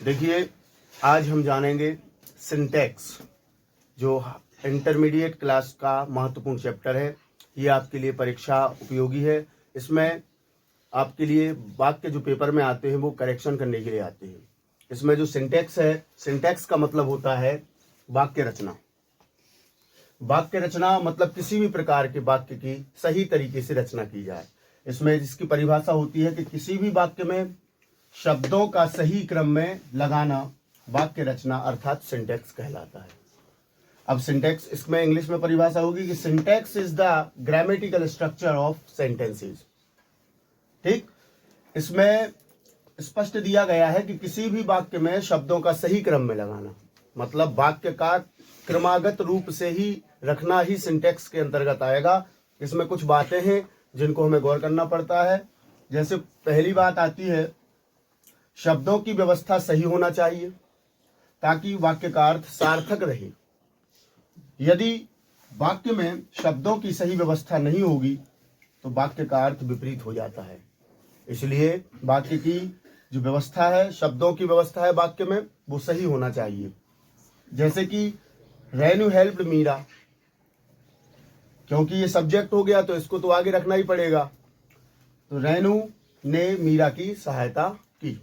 देखिए, आज हम जानेंगे सिंटैक्स, जो इंटरमीडिएट क्लास का महत्वपूर्ण चैप्टर है। ये आपके लिए परीक्षा उपयोगी है। इसमें आपके लिए वाक्य जो पेपर में आते हैं वो करेक्शन करने के लिए आते हैं। इसमें जो सिंटैक्स है, सिंटैक्स का मतलब होता है वाक्य रचना। वाक्य रचना मतलब किसी भी प्रकार के वाक्य की सही तरीके से रचना की जाए। इसमें जिसकी परिभाषा होती है कि किसी भी वाक्य में शब्दों का सही क्रम में लगाना वाक्य रचना अर्थात सिंटैक्स कहलाता है। अब सिंटैक्स, इसमें इंग्लिश में परिभाषा होगी कि syntax is the grammatical structure of sentences. ठीक, इसमें स्पष्ट दिया गया है कि किसी भी वाक्य में शब्दों का सही क्रम में लगाना, मतलब वाक्य का क्रमागत रूप से ही रखना ही सिंटैक्स के अंतर्गत आएगा। इसमें कुछ बातें हैं जिनको हमें गौर करना पड़ता है। जैसे पहली बात आती है, शब्दों की व्यवस्था सही होना चाहिए ताकि वाक्य का अर्थ सार्थक रहे। यदि वाक्य में शब्दों की सही व्यवस्था नहीं होगी तो वाक्य का अर्थ विपरीत हो जाता है। इसलिए वाक्य की जो व्यवस्था है, शब्दों की व्यवस्था है वाक्य में, वो सही होना चाहिए। जैसे कि रेनू हेल्प्ड मीरा, क्योंकि ये सब्जेक्ट हो गया तो इसको तो आगे रखना ही पड़ेगा। तो रेनू ने मीरा की सहायता की।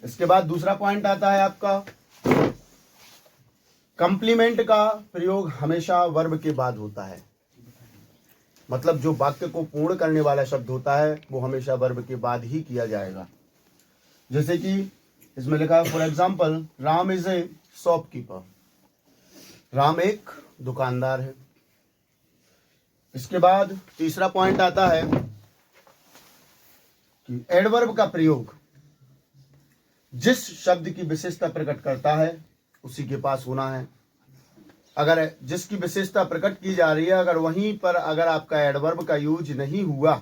इसके बाद दूसरा पॉइंट आता है आपका, कंप्लीमेंट का प्रयोग हमेशा वर्ब के बाद होता है। मतलब जो वाक्य को पूर्ण करने वाला शब्द होता है वो हमेशा वर्ब के बाद ही किया जाएगा। जैसे कि इसमें लिखा है, for example, Ram is a shopkeeper. Ram एक दुकानदार है। इसके बाद तीसरा पॉइंट आता है कि एडवर्ब का प्रयोग जिस शब्द की विशेषता प्रकट करता है उसी के पास होना है। अगर जिसकी विशेषता प्रकट की जा रही है, अगर वहीं पर अगर आपका एडवर्ब का यूज नहीं हुआ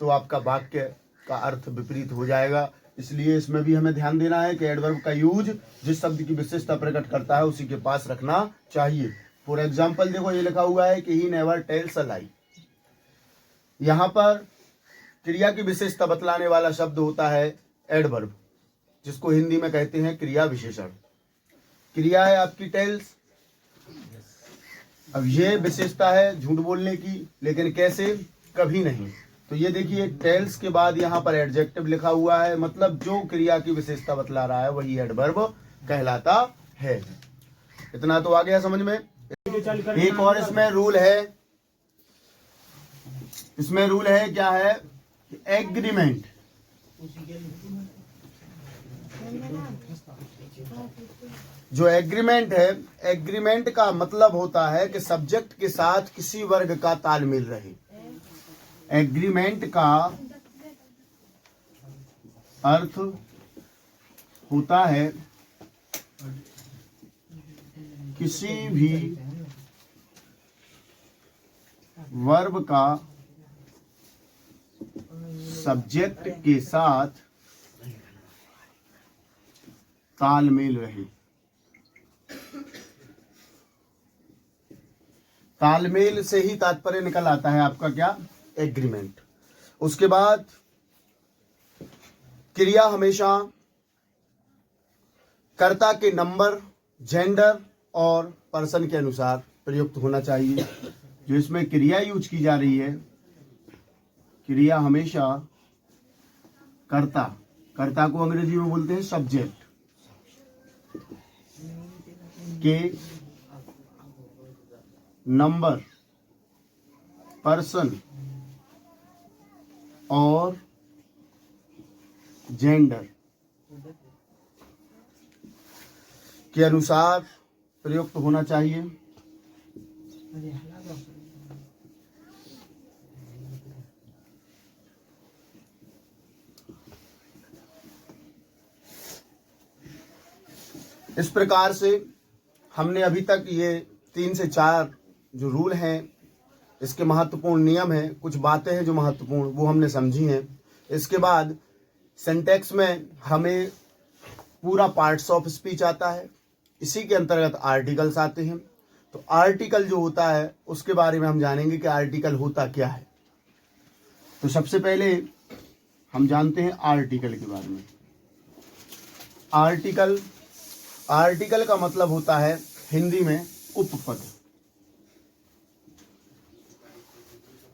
तो आपका वाक्य का अर्थ विपरीत हो जाएगा। इसलिए इसमें भी हमें ध्यान देना है कि एडवर्ब का यूज जिस शब्द की विशेषता प्रकट करता है उसी के पास रखना चाहिए। फॉर एग्जाम्पल देखो, ये लिखा हुआ है कि ही नेवर टेल्स अ लाई। यहाँ पर क्रिया की विशेषता बतलाने वाला शब्द होता है एडवर्ब, जिसको हिंदी में कहते हैं क्रिया विशेषण। क्रिया है आपकी टेल्स। अब ये विशेषता है झूठ बोलने की, लेकिन कैसे? कभी नहीं। तो ये देखिए, टेल्स के बाद यहाँ पर एडजेक्टिव लिखा हुआ है, मतलब जो क्रिया की विशेषता बतला रहा है वही एडवर्ब कहलाता है। इतना तो आ गया समझ में। एक और इसमें रूल है, इसमें रूल है क्या है? एग्रीमेंट। जो एग्रीमेंट है, एग्रीमेंट का मतलब होता है कि सब्जेक्ट के साथ किसी वर्ग का तालमेल रहे। एग्रीमेंट का अर्थ होता है किसी भी वर्ब का सब्जेक्ट के साथ तालमेल रहे। तालमेल से ही तात्पर्य निकल आता है आपका क्या? एग्रीमेंट। उसके बाद क्रिया हमेशा कर्ता के नंबर, जेंडर और पर्सन के अनुसार प्रयुक्त होना चाहिए। जो इसमें क्रिया यूज की जा रही है, क्रिया हमेशा कर्ता, कर्ता को अंग्रेजी में बोलते हैं सब्जेक्ट, के नंबर, पर्सन और जेंडर के अनुसार प्रयुक्त होना चाहिए। इस प्रकार से हमने अभी तक ये 3 से 4 जो रूल हैं, इसके महत्वपूर्ण नियम हैं, कुछ बातें हैं जो महत्वपूर्ण, वो हमने समझी हैं। इसके बाद सिंटैक्स में हमें पूरा पार्ट्स ऑफ स्पीच आता है। इसी के अंतर्गत आर्टिकल्स आते हैं। तो आर्टिकल जो होता है उसके बारे में हम जानेंगे कि आर्टिकल होता क्या है। तो सबसे पहले हम जानते हैं आर्टिकल के बारे में। आर्टिकल, आर्टिकल का मतलब होता है हिंदी में उपपद।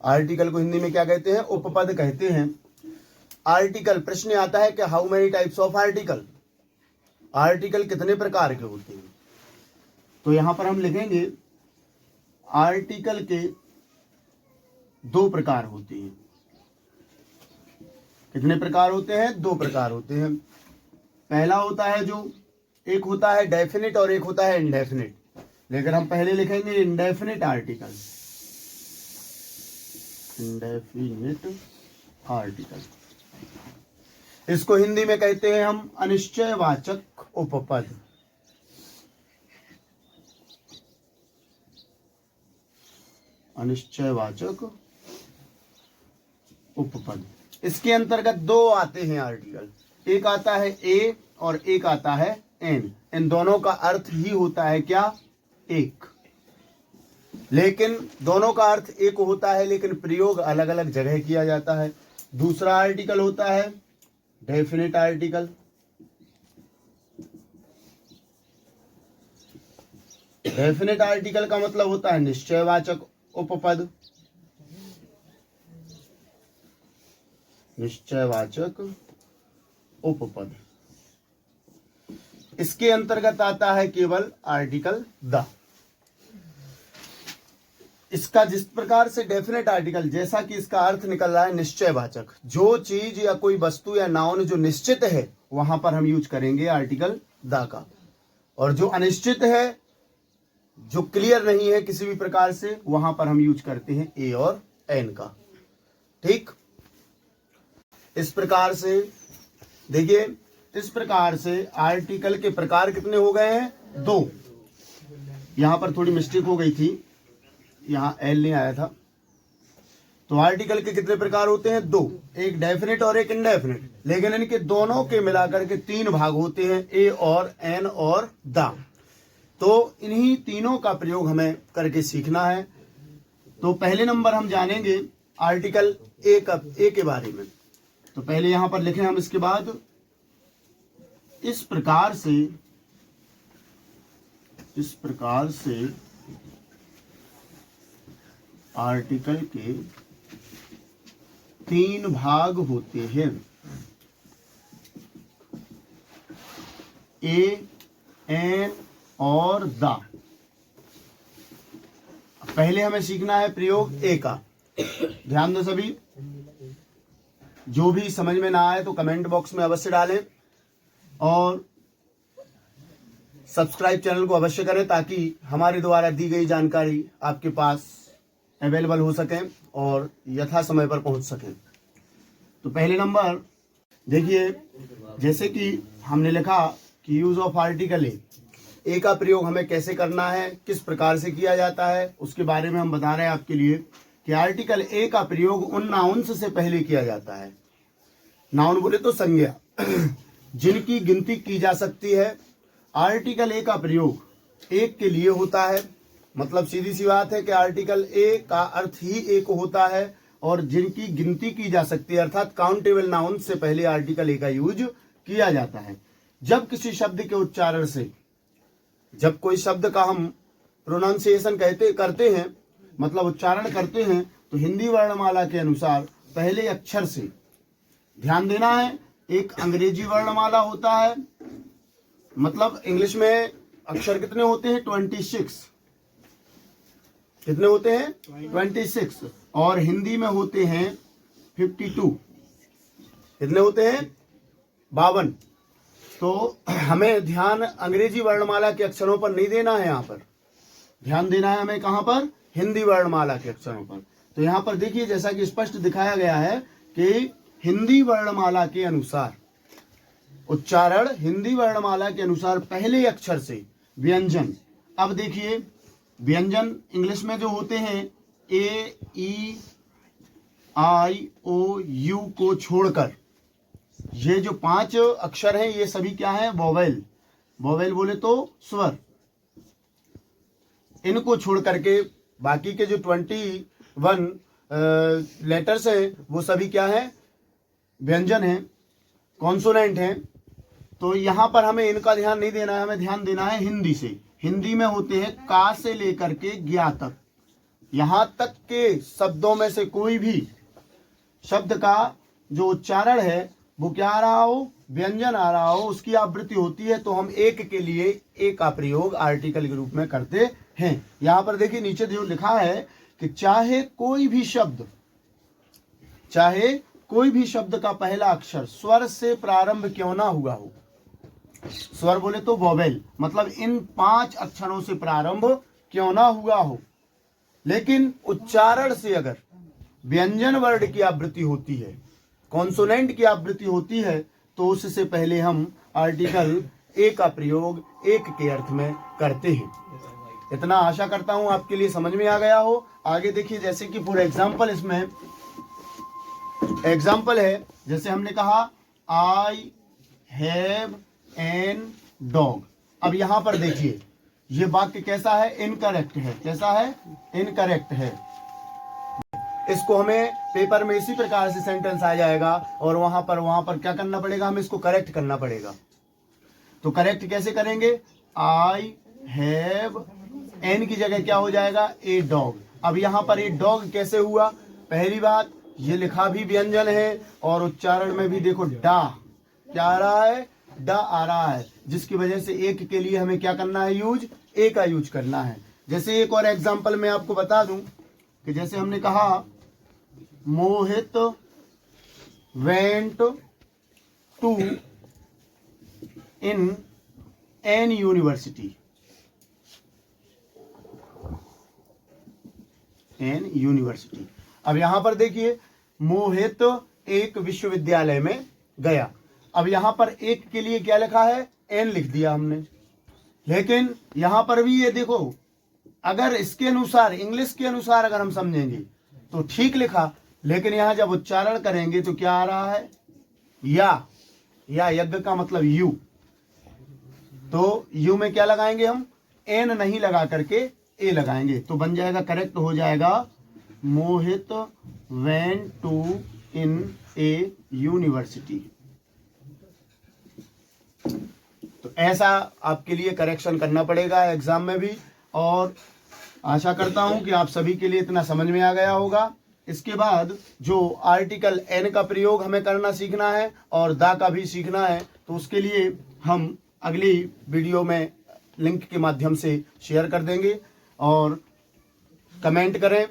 आर्टिकल को हिंदी में क्या कहते हैं? उपपद कहते हैं। आर्टिकल, प्रश्न आता है कि how many types of article, article कितने प्रकार के होते हैं? तो यहां पर हम लिखेंगे आर्टिकल के दो प्रकार होते हैं। कितने प्रकार होते हैं? दो प्रकार होते हैं। पहला होता है जो, एक होता है डेफिनिट और एक होता है इंडेफिनिट, लेकिन हम पहले लिखेंगे इंडेफिनिट आर्टिकल। इंडेफिनिट आर्टिकल, इसको हिंदी में कहते हैं हम अनिश्चयवाचक उपपद। अनिश्चयवाचक उपपद। इसके अंतर्गत दो आते हैं आर्टिकल, एक आता है ए और एक आता है एन। इन दोनों का अर्थ ही होता है क्या? एक। लेकिन दोनों का अर्थ एक होता है, लेकिन प्रयोग अलग अलग जगह किया जाता है। दूसरा आर्टिकल होता है डेफिनेट आर्टिकल। डेफिनेट आर्टिकल का मतलब होता है निश्चयवाचक उपपद। निश्चयवाचक उपपद। इसके अंतर्गत आता है केवल आर्टिकल द। इसका जिस प्रकार से डेफिनेट आर्टिकल, जैसा कि इसका अर्थ निकल रहा है निश्चयवाचक, जो चीज या कोई वस्तु या नाउन जो निश्चित है वहां पर हम यूज करेंगे आर्टिकल द का, और जो अनिश्चित है, जो क्लियर नहीं है किसी भी प्रकार से, वहां पर हम यूज करते हैं ए और एन का। ठीक, इस प्रकार से देखिए, इस प्रकार से आर्टिकल के प्रकार कितने हो गए हैं? दो। यहां पर थोड़ी मिस्टेक हो गई थी, यहां एल नहीं आया था। तो आर्टिकल के कितने प्रकार होते हैं? दो, एक डेफिनेट और एक इनडेफिनेट, लेकिन इनके दोनों के मिलाकर के तीन भाग होते हैं, ए और एन और द। तो इन्हीं तीनों का प्रयोग हमें करके सीखना है। तो पहले नंबर हम जानेंगे आर्टिकल ए के बारे में। तो पहले यहां पर लिखें हम, इसके बाद इस प्रकार से आर्टिकल के तीन भाग होते हैं, ए, एन और द। पहले हमें सीखना है प्रयोग ए का। ध्यान दो सभी, जो भी समझ में ना आए तो कमेंट बॉक्स में अवश्य डालें, और सब्सक्राइब चैनल को अवश्य करें ताकि हमारे द्वारा दी गई जानकारी आपके पास अवेलेबल हो सके और यथा समय पर पहुंच सके। तो पहले नंबर देखिए, जैसे कि हमने लिखा कि यूज ऑफ आर्टिकल ए का प्रयोग हमें कैसे करना है, किस प्रकार से किया जाता है, उसके बारे में हम बता रहे हैं आपके लिए कि आर्टिकल ए का प्रयोग उन नाउन्स से पहले किया जाता है। नाउन बोले तो संज्ञा जिनकी गिनती की जा सकती है। आर्टिकल ए का प्रयोग एक के लिए होता है, मतलब सीधी सी बात है कि आर्टिकल ए का अर्थ ही एक होता है, और जिनकी गिनती की जा सकती है, अर्थात काउंटेबल नाउन से पहले आर्टिकल ए का यूज किया जाता है। जब किसी शब्द के उच्चारण से, जब कोई शब्द का हम प्रोनाउंसिएशन करते हैं, मतलब उच्चारण करते हैं, तो हिंदी वर्णमाला के अनुसार पहले अक्षर से ध्यान देना है। एक अंग्रेजी वर्णमाला होता है, मतलब इंग्लिश में अक्षर कितने होते हैं? 26। कितने होते हैं? 26। और हिंदी में होते हैं 52। कितने होते हैं? 52। तो हमें ध्यान अंग्रेजी वर्णमाला के अक्षरों पर नहीं देना है, यहाँ पर ध्यान देना है हमें कहाँ पर? हिंदी वर्णमाला के अक्षरों पर। तो यहाँ पर देखिए, जैसा कि स्पष्ट दिखाया गया है कि हिंदी वर्णमाला के अनुसार उच्चारण, हिंदी वर्णमाला के अनुसार पहले अक्षर से व्यंजन। अब देखिए, व्यंजन इंग्लिश में जो होते हैं ए, ई, आई, ओ, यू को छोड़कर, ये जो 5 अक्षर हैं ये सभी क्या हैं? वोवेल। वोवेल बोले तो स्वर। इनको छोड़ करके बाकी के जो 21 लेटर्स हैं वो सभी क्या हैं? व्यंजन हैं, कॉन्सोनेंट हैं, तो यहाँ पर हमें इनका ध्यान नहीं देना है, हमें ध्यान देना है हिंदी से। हिंदी में होते हैं का से लेकर के ज्ञा तक। यहाँ तक के शब्दों में से कोई भी शब्द का जो उच्चारण है वो क्या आ रहा हो, व्यंजन आ रहा हो, उसकी आवृत्ति होती है, तो हम एक के लिए ए का प्रयोग आर्टिकल के रूप में करते हैं। यहाँ पर देखिए नीचे जो लिखा है कि चाहे कोई भी शब्द का पहला अक्षर स्वर से प्रारंभ क्यों ना हुआ हो, स्वर बोले तो वोवेल, मतलब इन 5 अक्षरों से प्रारंभ क्यों ना हुआ हो, लेकिन उच्चारण से अगर व्यंजन वर्ण की आवृत्ति होती है, कॉन्सोनेंट की आवृत्ति होती है, तो उससे पहले हम आर्टिकल ए का प्रयोग एक के अर्थ में करते हैं। इतना आशा करता हूं आपके लिए समझ में आ गया हो। आगे देखिए, जैसे कि फॉर एग्जाम्पल, इसमें एग्जाम्पल है, जैसे हमने कहा आई हैव एन डॉग। अब यहां पर देखिए ये वाक्य कैसा है, इनकरेक्ट है। कैसा है, इनकरेक्ट है। इसको हमें पेपर में इसी प्रकार से सेंटेंस आ जाएगा और वहां पर क्या करना पड़ेगा, हमें इसको करेक्ट करना पड़ेगा। तो करेक्ट कैसे करेंगे, आई हैव, एन की जगह क्या हो जाएगा, ए डॉग। अब यहां पर ए डॉग कैसे हुआ, पहली बात ये लिखा भी व्यंजन है और उच्चारण में भी देखो डा क्या आ रहा है, डा आ रहा है, जिसकी वजह से एक के लिए हमें क्या करना है, यूज ए का यूज करना है। जैसे एक और एग्जांपल मैं आपको बता दूं कि जैसे हमने कहा Mohit went to in an university, an university. अब यहां पर देखिए मोहित एक विश्वविद्यालय में गया। अब यहां पर एक के लिए क्या लिखा है, एन लिख दिया हमने, लेकिन यहां पर भी ये देखो, अगर इसके अनुसार, इंग्लिश के अनुसार अगर हम समझेंगे तो ठीक लिखा, लेकिन यहां जब उच्चारण करेंगे तो क्या आ रहा है, या यज्ञ का मतलब यू, तो यू में क्या लगाएंगे हम, एन नहीं लगा करके ए लगाएंगे, तो बन जाएगा, करेक्ट हो जाएगा, Mohit went to in a university. तो ऐसा आपके लिए करेक्शन करना पड़ेगा एग्जाम में भी, और आशा करता हूं कि आप सभी के लिए इतना समझ में आ गया होगा। इसके बाद जो आर्टिकल एन का प्रयोग हमें करना सीखना है और दा का भी सीखना है, तो उसके लिए हम अगली वीडियो में लिंक के माध्यम से शेयर कर देंगे। और कमेंट करें,